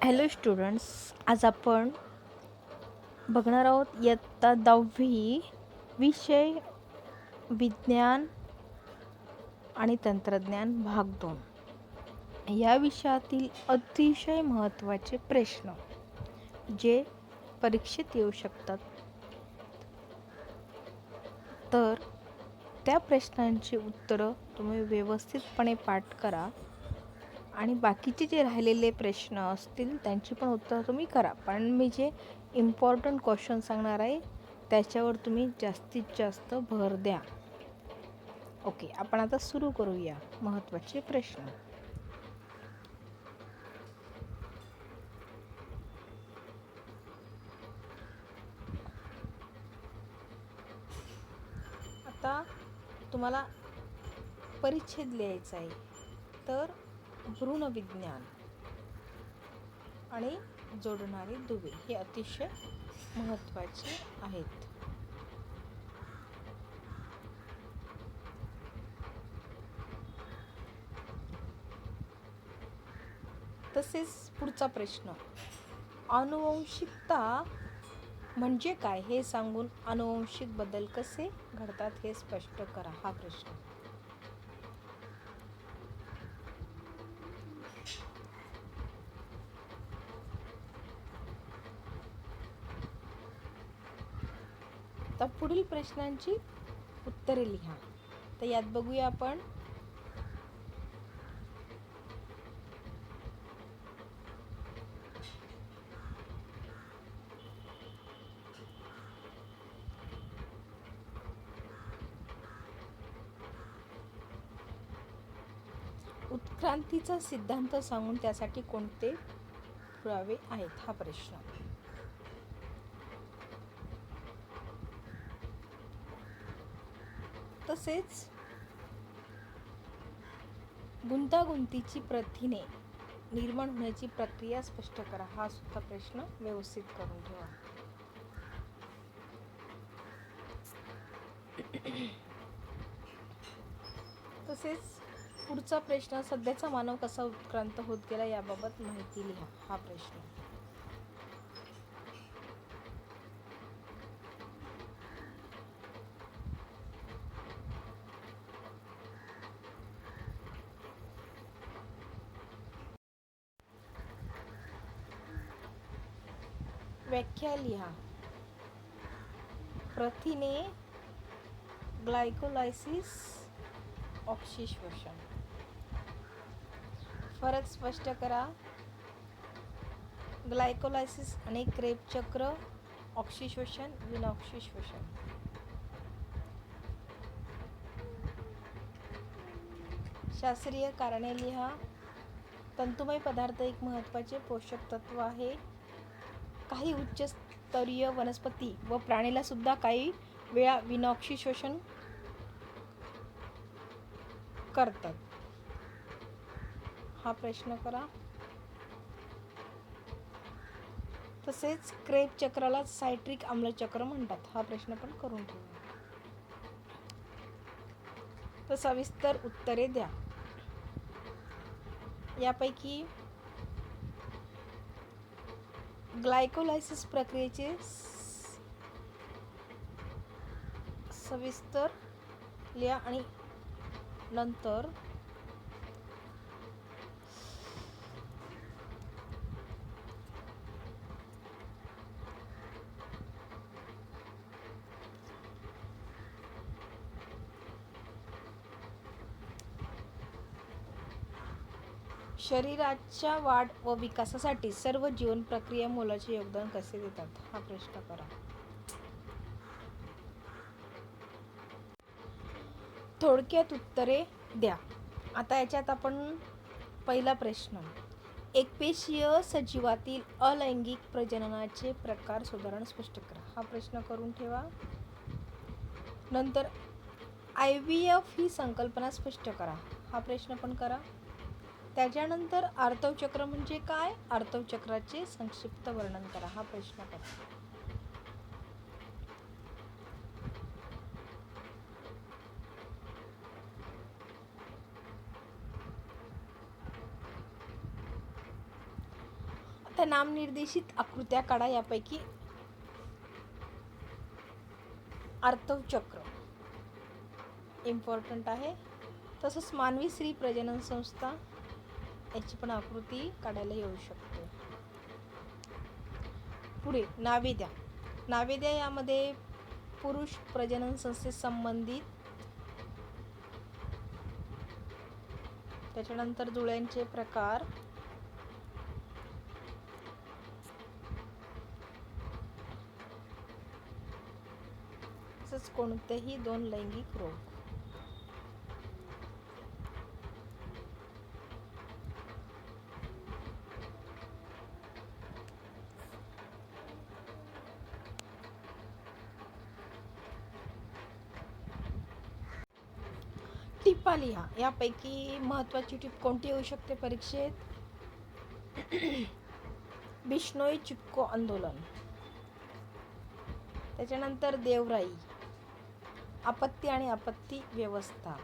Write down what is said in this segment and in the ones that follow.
Hello students, आज आपण बघणार आहोत इयत्ता 10वी विषय विज्ञान आणि तंत्रज्ञान भाग 2 या विषयातील अतिशय महत्त्वाचे प्रश्न जे परीक्षेत येऊ शकतात. तर त्या प्रश्नांची उत्तरं तुम्ही व्यवस्थितपणे पाठ करा आणि बाकीचे जे राहिलेले प्रश्न असतील त्यांची पण उत्तरं तुम्ही करा. पण मी जे इम्पॉर्टंट क्वेश्चन सांगणार आहे त्याच्यावर तुम्ही जास्तीत जास्त भर द्या. ओके, आपण आता सुरू करूया महत्त्वाचे प्रश्न. आता तुम्हाला परिच्छेद लिहायचा आहे. तर भ्रूणविज्ञान आणि जोडणारे दुवे हे अतिशय महत्त्वाचे आहेत. तसेच पुढचा प्रश्न, आनुवंशिकता म्हणजे काय हे सांगून आनुवंशिक बदल कसे घडतात हे स्पष्ट करा. हा प्रश्न. तर पुढील प्रश्नांची उत्तरे लिहा. तर यात बघूया आपण उत्क्रांतीचा सिद्धांत सांगून त्यासाठी कोणते पुरावे आहेत. हा प्रश्न. तसेच गुंतागुंतीची प्रथिने निर्माण होण्याची प्रक्रिया स्पष्ट करा. हा सुद्धा प्रश्न व्यवस्थित करून ठेवा. तसेच पुढचा प्रश्न, सध्याचा मानव कसा उत्क्रांत होत गेला याबाबत माहिती लिहा. हा प्रश्न. व्याख्या लिहा. प्रथिने, ग्लायकोलायसिस, ऑक्सिश्वसन. फरक स्पष्ट करा. ग्लायकोलायसिस आणि क्रेब चक्र, ऑक्सिश्वसन, विनॉक्सिश्वसन. शास्त्रीय कारणे लिहा. तंतुमय पदार्थ एक महत्त्वाचे पोषक तत्व आहे. काही उच्च स्तरीय वनस्पती व प्राणीला सुद्धा काही वेळा विनॉक्सिश्वसन करतात. हा प्रश्न करा. तसेच क्रेब चक्राला सायट्रिक आम्ल चक्र म्हणतात. हा प्रश्न पण करून ठेवा. तर सविस्तर उत्तरे द्या. यापैकी ग्लायकोलायसिस प्रक्रियेचे सविस्तर लिहा आणि नंतर शरीराच्या वाढ व विकासासाठी सर्व जीवन प्रक्रिया मोलाचे योगदान कसे देतात. हा प्रश्न करा. थोडक्यात उत्तरे द्या. आता याच्यात आपण पहिला प्रश्न, एकपेशीय सजीवातील अलैंगिक प्रजननाचे प्रकार सुधारण स्पष्ट करा. हा प्रश्न करून ठेवा. नंतर IVF ही संकल्पना स्पष्ट करा. हा प्रश्न पण करा. त्याच्यानंतर आर्तव चक्र म्हणजे काय, आर्तव चक्राचे संक्षिप्त वर्णन करा. हा प्रश्न करा. त्या नामनिर्देशित आकृत्या काढा. यापैकी आर्तव चक्र इम्पॉर्टंट आहे. तसंच मानवी स्त्री प्रजनन संस्था याची पण आकृती काढायला येऊ शकते. पुढे नावेद्या. नावेद्या यामध्ये पुरुष प्रजनन संस्थे संबंधित, त्याच्यानंतर जुळ्यांचे प्रकार, तसंच कोणतेही दोन लैंगिक रोग. टिपा लिहा. यापैकी महत्त्वाची टिप कोणती येऊ शकते परीक्षेत? बिश्नोई चिपको आंदोलन, त्याच्यानंतर देवराई, आपत्ती आणि आपत्ती व्यवस्था,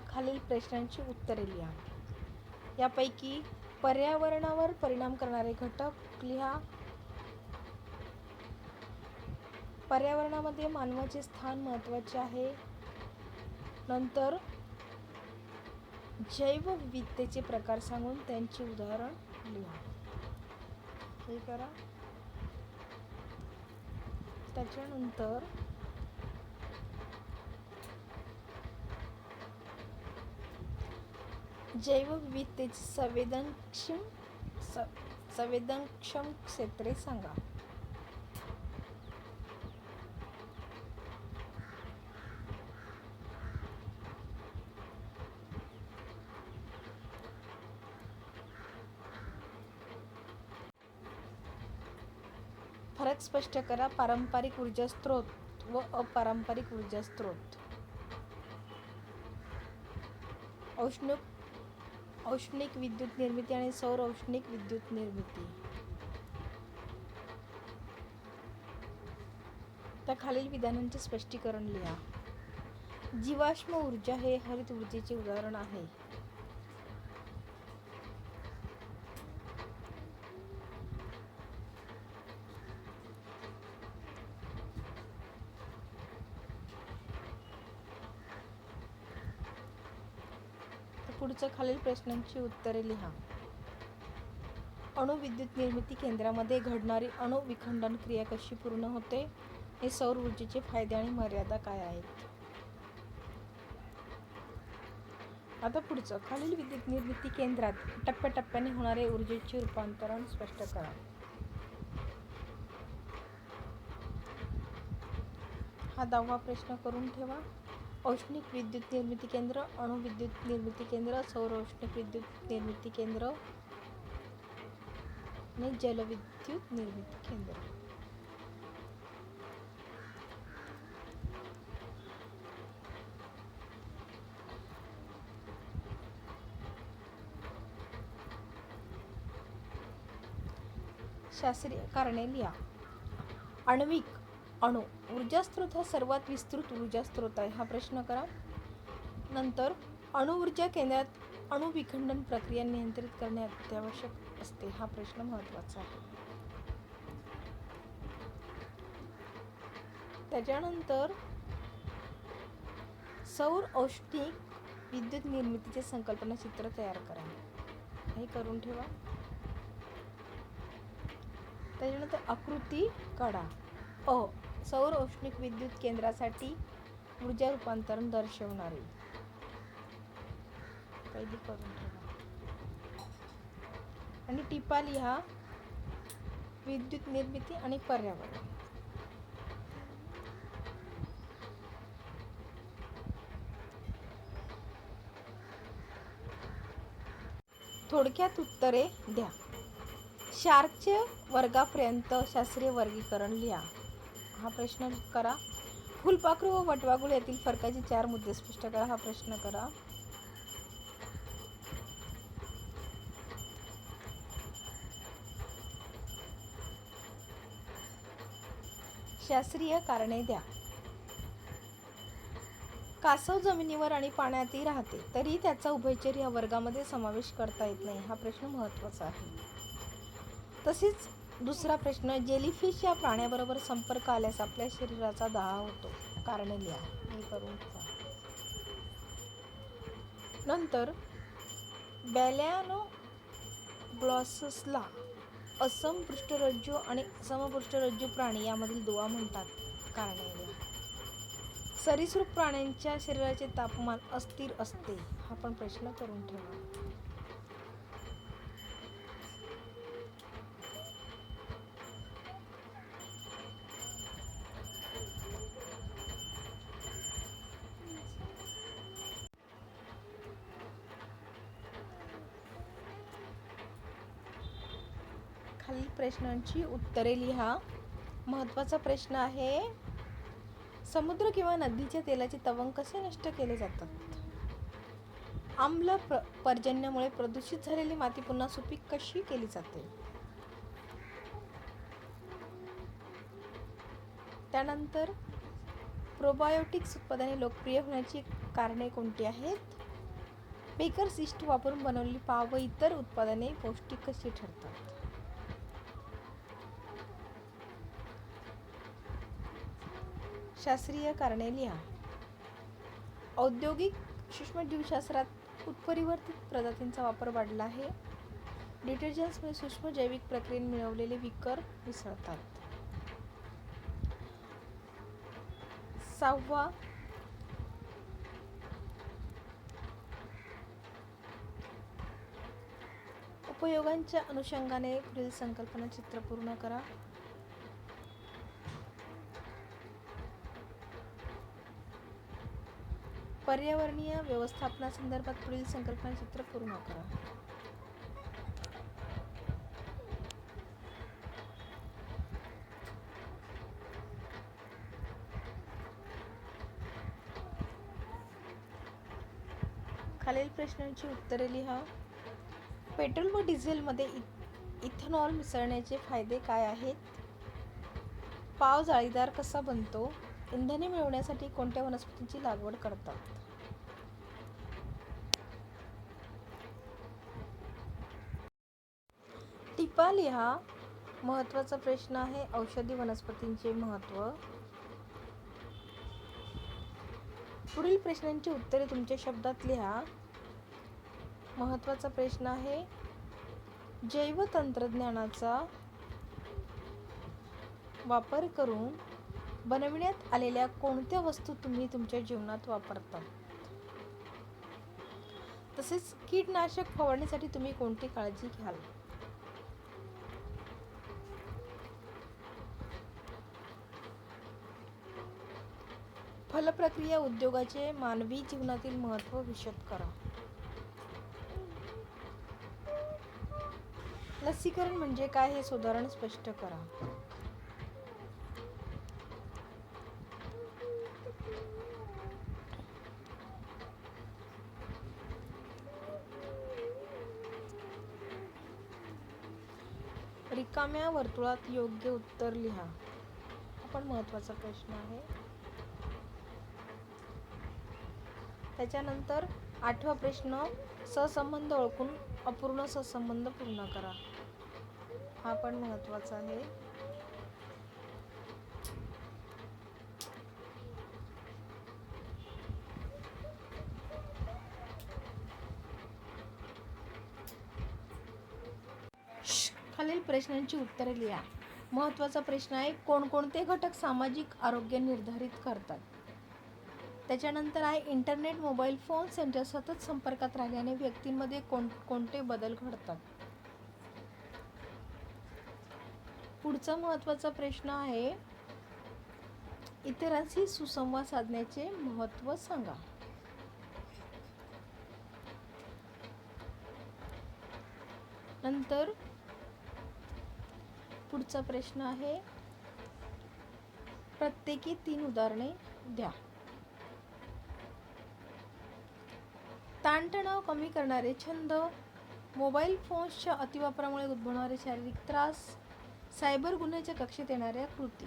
खालील प्रश्नांची उत्तरे लिहा. यापैकी पर्यावरणावर परिणाम करणारे घटक लिहा. पर्यावरणामध्ये मानवाचे स्थान महत्त्वाचे आहे. नंतर जैवविविधतेचे प्रकार सांगून त्यांची उदाहरण लिहा. हे करा. त्याच्यानंतर जैवविविधतेची संवेदनक्षम क्षेत्रे सांगा. फरक स्पष्ट करा. पारंपरिक ऊर्जा स्रोत व अपारंपरिक ऊर्जा स्रोत. औष्णिक विद्युत निर्मिती आणि सौर औष्णिक विद्युत निर्मिती. त्या खालील विधानांचे स्पष्टीकरण लिहा. जीवाश्म ऊर्जा हे हरित ऊर्जेचे उदाहरण आहे. पुढच्या खालील प्रश्नांची उत्तरे लिहा. अणुविद्युत निर्मिती केंद्रामध्ये घडणारी अणुविखंडन क्रिया कशी पूर्ण होते? हे सौर ऊर्जेचे फायदे आणि मर्यादा काय आहेत? आता पुढचं, खालील विद्युत निर्मिती केंद्रात टप्प्याटप्प्याने होणारे ऊर्जेचे रूपांतरण स्पष्ट करा. हा 10वा प्रश्न करून ठेवा. औष्णिक विद्युत निर्मिती केंद्र, अणुविद्युत निर्मिती केंद्र, सौर औष्णिक विद्युत निर्मिती केंद्र आणि जलविद्युत निर्मिती केंद्र. शास्त्रीय कारणे लिहा. आण्विक अणु ऊर्जा स्रोत हा सर्वात विस्तृत ऊर्जा स्रोत आहे. हा प्रश्न करा. नंतर अणुऊर्जा केंद्रात अणुविखंडन प्रक्रिया नियंत्रित करणे अत्यावश्यक असते. हा प्रश्न महत्त्वाचा आहे. त्याच्यानंतर सौर औष्णिक विद्युत निर्मितीचे संकल्पना चित्र तयार करा. हे करून ठेवा. त्याच्यानंतर आकृती काढा. सौर औष्णिक विद्युत केंद्रासाठी ऊर्जा रूपांतरण दर्शवणारे पहिली करून ठेवा. आणि टिपा लिहा. विद्युत निर्मिती आणि पर्यावरण. थोडक्यात उत्तरे द्या. शार्कचे वर्गापर्यंत शास्त्रीय वर्गीकरण लिहा. हा प्रश्न करा. फुलपाखरू व वटवाघूळ यातील फरकाचे 4 मुद्दे स्पष्ट करा. हा प्रश्न करा. शास्त्रीय कारणे द्या. कासव जमिनीवर आणि पाण्यातही राहते, तरी त्याचा उभयचर या वर्गामध्ये समावेश करता येत नाही. हा प्रश्न महत्त्वाचा आहे. तसेच दुसरा प्रश्न, जेलीफिश या प्राण्याबरोबर संपर्क आल्यास आपल्या शरीराचा दाह होतो. कारणे लिहा. हे करून ठेवा. नंतर बॅलॅनोग्लॉससला असम पृष्ठरज्जू आणि समपृष्ठरज्जू प्राणी यामधील दुवा म्हणतात. कारणे लिहा. सरीसृप प्राण्यांच्या शरीराचे तापमान अस्थिर असते. हा पण प्रश्न करून ठेवा. खालील प्रश्नांची उत्तरे लिहा. महत्त्वाचा प्रश्न आहे, समुद्र किंवा नदीच्या तेलाचे तवंग कसे नष्ट केले जातात? आम्ल पर्जन्यामुळे प्रदूषित झालेली माती पुन्हा सुपीक कशी केली जाते? त्यानंतर प्रोबायोटिक्स उत्पादने लोकप्रिय होण्याची कारणे कोणती आहेत? बेकर्स ईस्ट वापरून बनवलेली पाव व इतर उत्पादने पौष्टिक कशी ठरतात? शास्त्रीय कारणे लिहा. औद्योगिक सूक्ष्मजीवशास्त्रात उत्परिवर्तित प्रजातींचा वापर वाढला आहे. डिटर्जंट्समध्ये सूक्ष्म जैविक प्रक्रियेने मिळवलेले विकर मिसळतात. 6वा उपयोगांच्या अनुषंगाने पुढील संकल्पना चित्र पूर्ण करा. पर्यावरणीय व्यवस्थापनासंदर्भात पुढील संकल्पना चित्र पूर्ण करा. खालील प्रश्नांची उत्तरे लिहा. पेट्रोल व डिझेलमध्ये इथेनॉल मिसळण्याचे फायदे काय आहेत? पाव जाळीदार कसा बनतो? इंधने मिळवण्यासाठी कोणत्या वनस्पतींची लागवड करतात? टिपा लिहा. महत्त्वाचा प्रश्न आहे, औषधी वनस्पतींचे महत्त्व. पुढील प्रश्नांची उत्तरे तुमच्या शब्दात लिहा. महत्त्वाचा प्रश्न आहे, जैवतंत्रज्ञानाचा वापर करून बनविण्यात आलेल्या कोणत्या वस्तू तुम्ही तुमच्या जीवनात वापरता? तसेच कीटकनाशक फवारणीसाठी तुम्ही कोणती काळजी घ्याल? फलप्रक्रिया उद्योगाचे मानवी जीवनातील महत्त्व विशद करा. लसीकरण म्हणजे काय हे उदाहरण स्पष्ट करा. रिकाम्या वर्तुळात योग्य उत्तर लिहा. हा पण महत्त्वाचा प्रश्न आहे. त्याच्यानंतर 8वा प्रश्न, सहसंबंध ओळखून अपूर्ण सहसंबंध पूर्ण करा. हा पण महत्त्वाचा आहे. खालील प्रश्नांची उत्तरे लिहा. महत्त्वाचा प्रश्न आहे, कोणकोणते घटक सामाजिक आरोग्य निर्धारित करतात? त्याच्यानंतर आहे, इंटरनेट, मोबाईल फोन्स यांच्या सतत संपर्कात राहिल्याने व्यक्तींमध्ये कोणते बदल घडतात? पुढचा महत्त्वाचा प्रश्न आहे, इतरांशी सुसंवाद साधण्याचे महत्त्व सांगा. नंतर पुढचा प्रश्न आहे, प्रत्येकी 3 उदाहरणे द्या. ताणतणाव कमी करणारे छंद, मोबाईल फोन्सच्या अतिवापरामुळे उद्भवणारे शारीरिक त्रास, सायबर गुन्ह्याच्या कक्षेत येणाऱ्या कृती.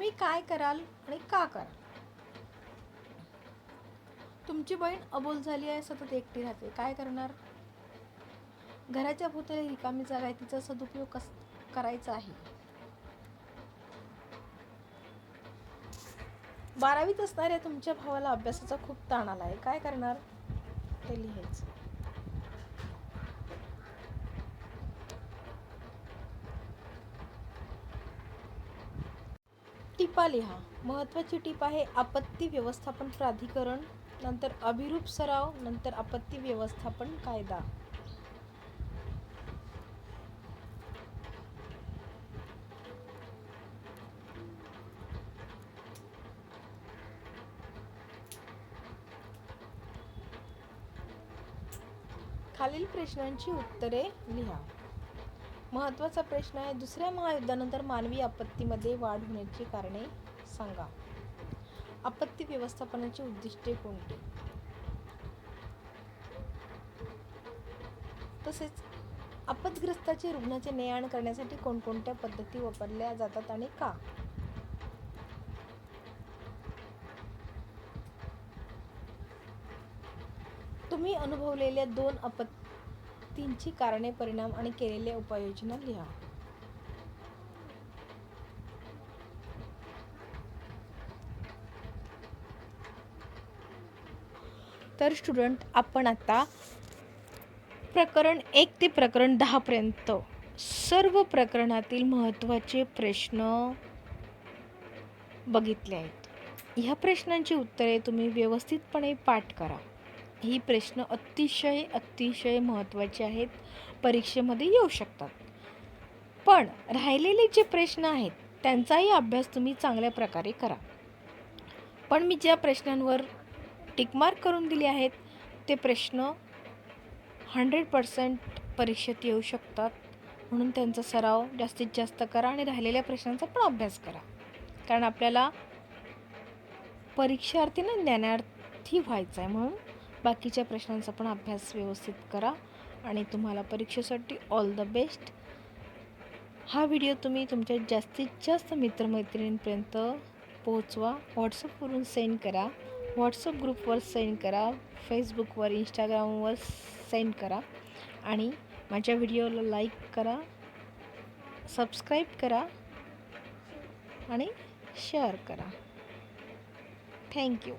तुम्ही काय कराल आणि का कराल? तुमची बहीण अबोल झाली आहे, सतत एकटी राहते, काय करणार? घराच्या भोवताली रिकामी जागा आहे, तिचा सदुपयोग करायचा आहे. 12वीत असणाऱ्या तुमच्या भावाला अभ्यासाचा खूप ताण आला आहे, काय करणार? ते लिहायचं. टिपा लिहा. महत्त्वाची टीप आहे आपत्ती व्यवस्थापन प्राधिकरण, नंतर अभिरूप सराव, नंतर आपत्ती व्यवस्थापन कायदा. खालील प्रश्नांची उत्तरे लिहा. महत्त्वाचा प्रश्न आहे, दुसऱ्या महायुद्धानंतर मानवी आपत्तीमध्ये वाढ होण्याची कारणे सांगा. आपत्ती व्यवस्थापनाची उद्दिष्टे कोणती? तसेच आपत्ग्रस्ताचे रुग्णाचे ने-आण करण्यासाठी कोणकोणत्या पद्धती वापरल्या जातात आणि का? तुम्ही अनुभवलेल्या 2 आपत्तींची कारणे, परिणाम आणि केलेल्या उपाययोजना लिहा. तर स्टुडंट, आपण आता प्रकरण 1 ते प्रकरण 10 पर्यंत सर्व प्रकरणातील महत्त्वाचे प्रश्न बघितले आहेत. ह्या प्रश्नांची उत्तरे तुम्ही व्यवस्थितपणे पाठ करा. ही प्रश्न अतिशय महत्त्वाचे आहेत, परीक्षेमध्ये येऊ शकतात. पण राहिलेले जे प्रश्न आहेत त्यांचाही अभ्यास तुम्ही चांगल्या प्रकारे करा. पण मी ज्या प्रश्नांवर टिकमार्क करून दिले आहेत ते प्रश्न 100% परीक्षेत येऊ शकतात, म्हणून त्यांचा सराव जास्तीत जास्त करा आणि राहिलेल्या प्रश्नांचा पण अभ्यास करा. कारण आपल्याला परीक्षार्थींना ज्ञानार्थी व्हायचं आहे, म्हणून बाकीच्या प्रश्नांचा पण अभ्यास व्यवस्थित करा आणि तुम्हाला परीक्षेसाठी ऑल द बेस्ट. हा व्हिडिओ तुम्ही तुमच्या जास्तीत जास्त मित्रमैत्रिणींपर्यंत पोहोचवा. व्हॉट्सअपवरून सेंड करा, व्हॉट्सअप ग्रुपवर सेंड करा, फेसबुकवर, इंस्टाग्रामवर सेंड करा आणि माझ्या व्हिडिओला लाईक करा, सबस्क्राईब करा आणि शेअर करा. थँक्यू.